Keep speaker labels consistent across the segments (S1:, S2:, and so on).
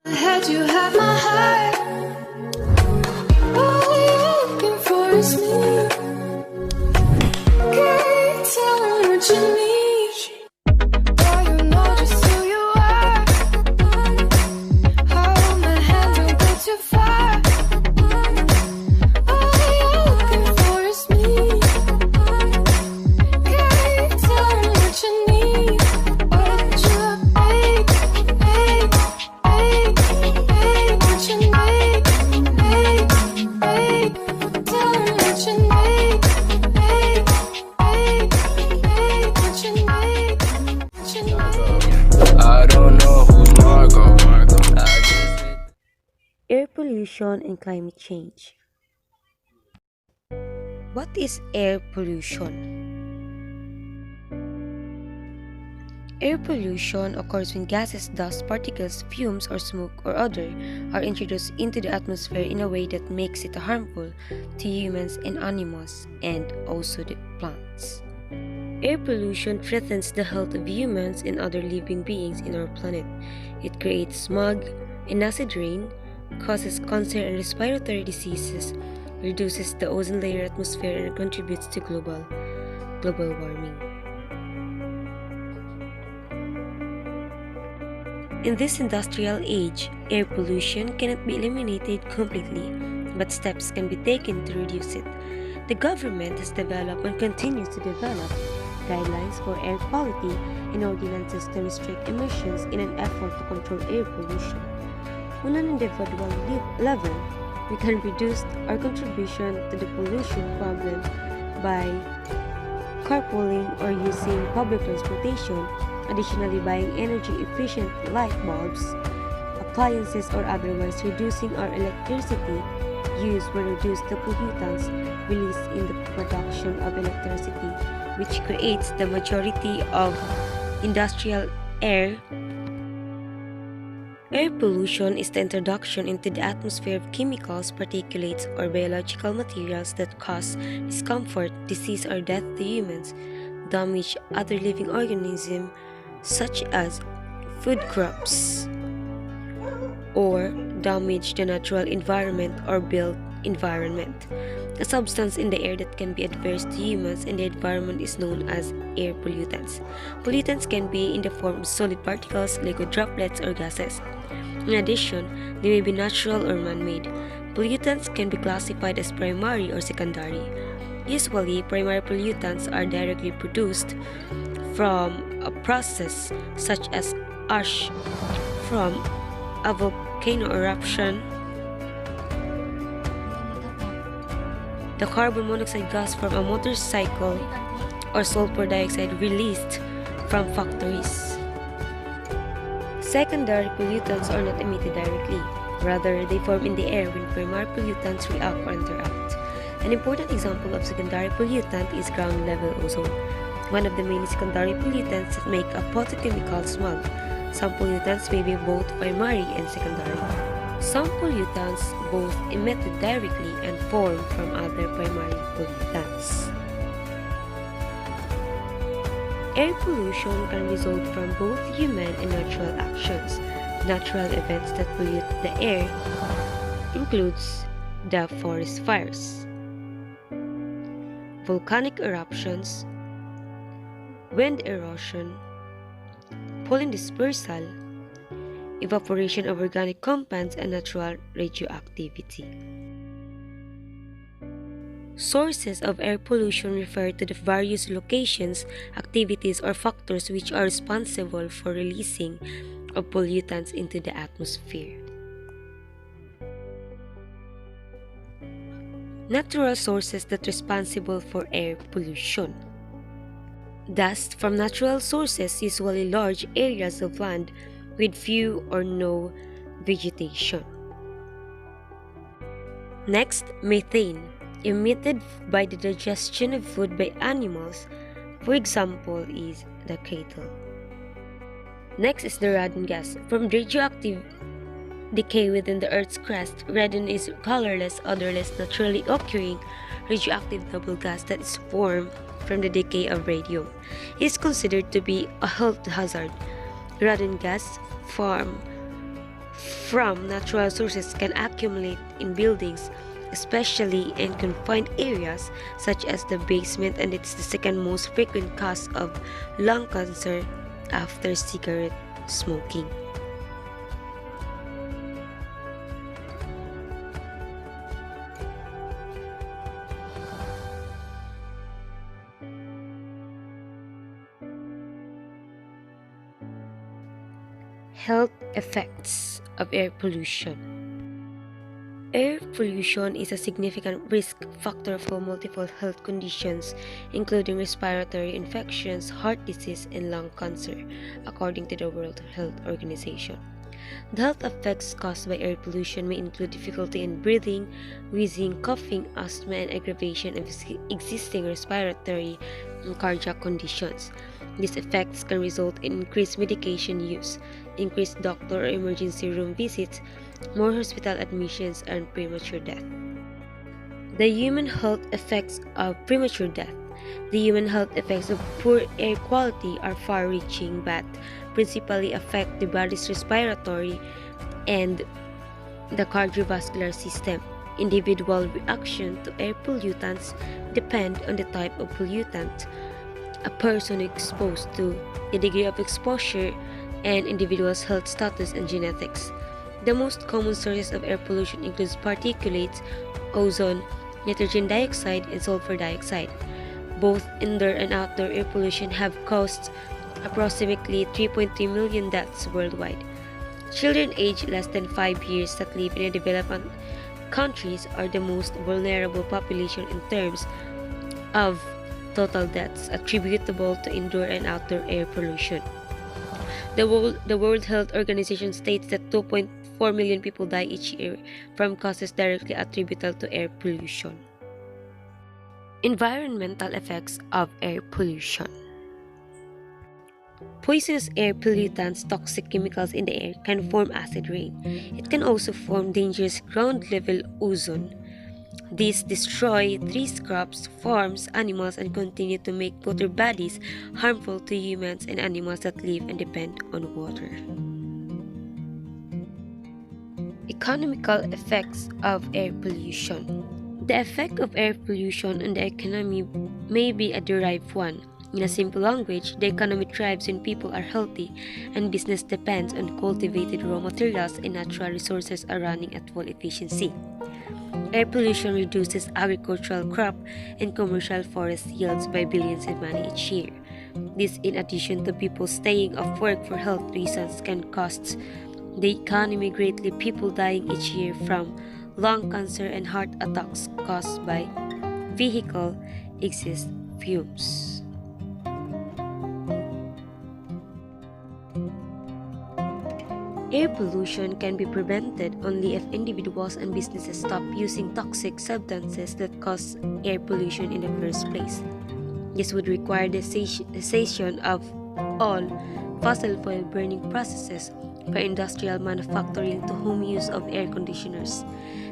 S1: Had you have my heart? All you're looking for is me. Can't tell me what you need. Boy, you know just who you are. Hold my hand, don't go too far. All you're looking for is me. Can't tell me what you need. What you babe, babe, babe, babe, what you need, babe, babe. Tell me what you need, babe, babe, babe, what you need, what you need.
S2: I don't know who's Margot.
S3: Air pollution and climate change. What is air pollution? Air pollution occurs when gases, dust, particles, fumes, or smoke or odor are introduced into the atmosphere in a way that makes it harmful to humans and animals, and also the plants. Air pollution threatens the health of humans and other living beings in our planet. It creates smog and acid rain, causes cancer and respiratory diseases, reduces the ozone layer atmosphere, and contributes to global warming. In this industrial age, air pollution cannot be eliminated completely, but steps can be taken to reduce it. The government has developed and continues to develop guidelines for air quality and ordinances to restrict emissions in an effort to control air pollution. On an individual level, we can reduce our contribution to the pollution problem by carpooling or using public transportation, additionally buying energy-efficient light bulbs, appliances, or otherwise reducing our electricity use will reduce the pollutants released in the production of electricity, which creates the majority of industrial air. Air pollution is the introduction into the atmosphere of chemicals, particulates, or biological materials that cause discomfort, disease, or death to humans, damage other living organisms such as food crops, or damage the natural environment or built environment. A substance in the air that can be adverse to humans and the environment is known as air pollutants. Pollutants can be in the form of solid particles, liquid droplets, or gases. In addition, they may be natural or man-made. Pollutants can be classified as primary or secondary. Usually, primary pollutants are directly produced from a process such as ash from a volcano eruption, the carbon monoxide gas from a motorcycle, or sulfur dioxide released from factories. Secondary pollutants are not emitted directly. Rather, they form in the air when primary pollutants react or interact. An important example of secondary pollutant is ground-level ozone, one of the many secondary pollutants that make up photochemical smog. Some pollutants may be both primary and secondary. Some pollutants both emitted directly and form from other primary pollutants. Air pollution can result from both human and natural actions. Natural events that pollute the air includes the forest fires, volcanic eruptions, wind erosion, pollen dispersal, evaporation of organic compounds, and natural radioactivity. Sources of air pollution refer to the various locations, activities, or factors which are responsible for releasing of pollutants into the atmosphere. Natural sources that are responsible for air pollution. Dust from natural sources, usually large areas of land with few or no vegetation. Next, methane, emitted by the digestion of food by animals, for example, is the cattle. Next is the radon gas. From radioactive decay within the Earth's crust, radon is colorless, odorless, naturally occurring radioactive double gas that is formed from the decay of radium. It is considered to be a health hazard. Radon gas from natural sources can accumulate in buildings, especially in confined areas such as the basement, and it's the second most frequent cause of lung cancer after cigarette smoking. Health effects of air pollution. Air pollution is a significant risk factor for multiple health conditions, including respiratory infections, heart disease, and lung cancer, according to the World Health Organization. The health effects caused by air pollution may include difficulty in breathing, wheezing, coughing, asthma, and aggravation of existing respiratory and cardiac conditions. These effects can result in increased medication use, increased doctor or emergency room visits, more hospital admissions, and premature death. The human health effects of premature death. The human health effects of poor air quality are far-reaching but principally affect the body's respiratory and the cardiovascular system. Individual reaction to air pollutants depend on the type of pollutant a person is exposed to, the degree of exposure, and individual's health status and genetics. The most common sources of air pollution include particulates, ozone, nitrogen dioxide, and sulfur dioxide. Both indoor and outdoor air pollution have caused approximately 3.3 million deaths worldwide. Children aged less than 5 years that live in developing countries are the most vulnerable population in terms of total deaths attributable to indoor and outdoor air pollution. The World Health Organization states that 2.4 million people die each year from causes directly attributable to air pollution. Environmental effects of air pollution. Poisonous air pollutants, toxic chemicals in the air, can form acid rain. It can also form dangerous ground-level ozone. These destroy trees, crops, farms, animals, and continue to make water bodies harmful to humans and animals that live and depend on water. Economical effects of air pollution. The effect of air pollution on the economy may be a derived one. In a simple language, the economy thrives when people are healthy and business depends on cultivated raw materials and natural resources are running at full efficiency. Air pollution reduces agricultural crop and commercial forest yields by billions of money each year. This, in addition to people staying off work for health reasons, can cost the economy greatly. People dying each year from lung cancer and heart attacks caused by vehicle exhaust fumes. Air pollution can be prevented only if individuals and businesses stop using toxic substances that cause air pollution in the first place. This would require the cessation of all fossil fuel burning processes for industrial manufacturing to home use of air conditioners.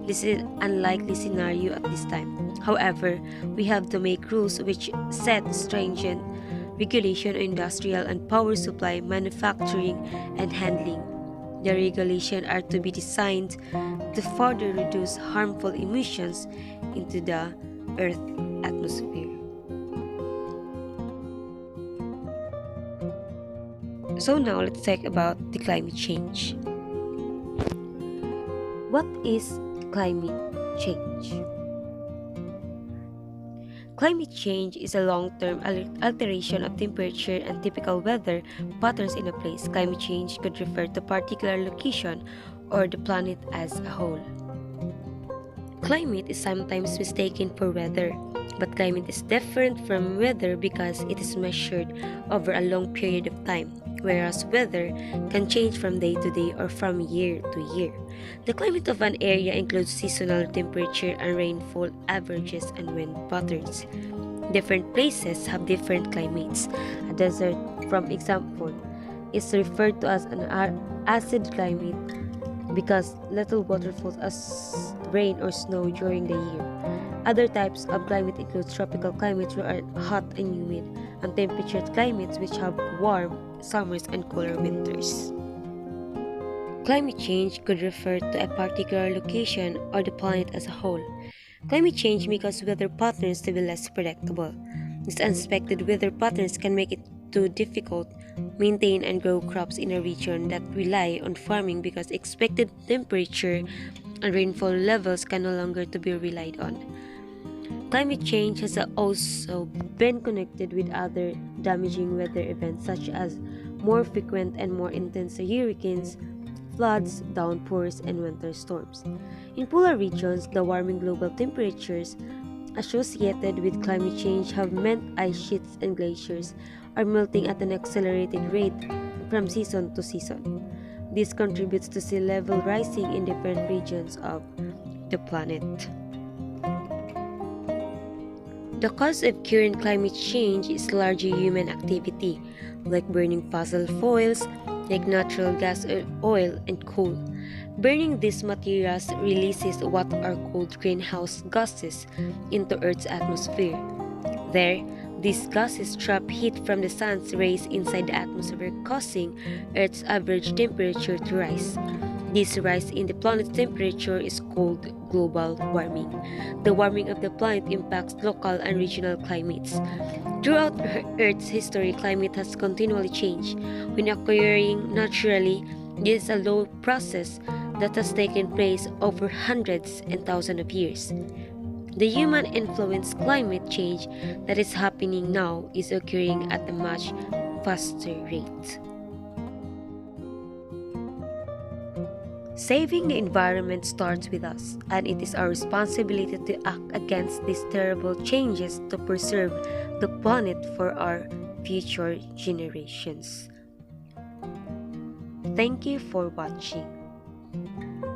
S3: This is an unlikely scenario at this time. However, we have to make rules which set stringent regulation on industrial and power supply, manufacturing, and handling. The regulations are to be designed to further reduce harmful emissions into the Earth's atmosphere. So now let's talk about the climate change. What is climate change? Climate change is a long-term alteration of temperature and typical weather patterns in a place. Climate change could refer to a particular location or the planet as a whole. Climate is sometimes mistaken for weather, but climate is different from weather because it is measured over a long period of time, whereas weather can change from day to day or from year to year. The climate of an area includes seasonal temperature and rainfall averages and wind patterns. Different places have different climates. A desert, for example, is referred to as an acid climate because little water falls as rain or snow during the year. Other types of climate include tropical climates which are hot and humid, and temperate climates which have warm summers and cooler winters. Climate change could refer to a particular location or the planet as a whole. Climate change may cause weather patterns to be less predictable. These unexpected weather patterns can make it too difficult to maintain and grow crops in a region that rely on farming because expected temperature and rainfall levels can no longer to be relied on. Climate change has also been connected with other damaging weather events such as more frequent and more intense hurricanes, floods, downpours, and winter storms. In polar regions, the warming global temperatures associated with climate change have meant ice sheets and glaciers are melting at an accelerated rate from season to season. This contributes to sea level rising in different regions of the planet. The cause of current climate change is largely human activity, like burning fossil fuels like natural gas, oil, and coal. Burning these materials releases what are called greenhouse gases into Earth's atmosphere. There, these gases trap heat from the sun's rays inside the atmosphere, causing Earth's average temperature to rise. This rise in the planet's temperature is called global warming. The warming of the planet impacts local and regional climates. Throughout Earth's history, climate has continually changed. When occurring naturally, this is a slow process that has taken place over hundreds and thousands of years. The human-influenced climate change that is happening now is occurring at a much faster rate. Saving the environment starts with us, and it is our responsibility to act against these terrible changes to preserve the planet for our future generations. Thank you for watching.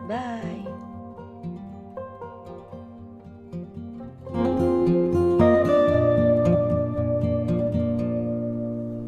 S3: Bye!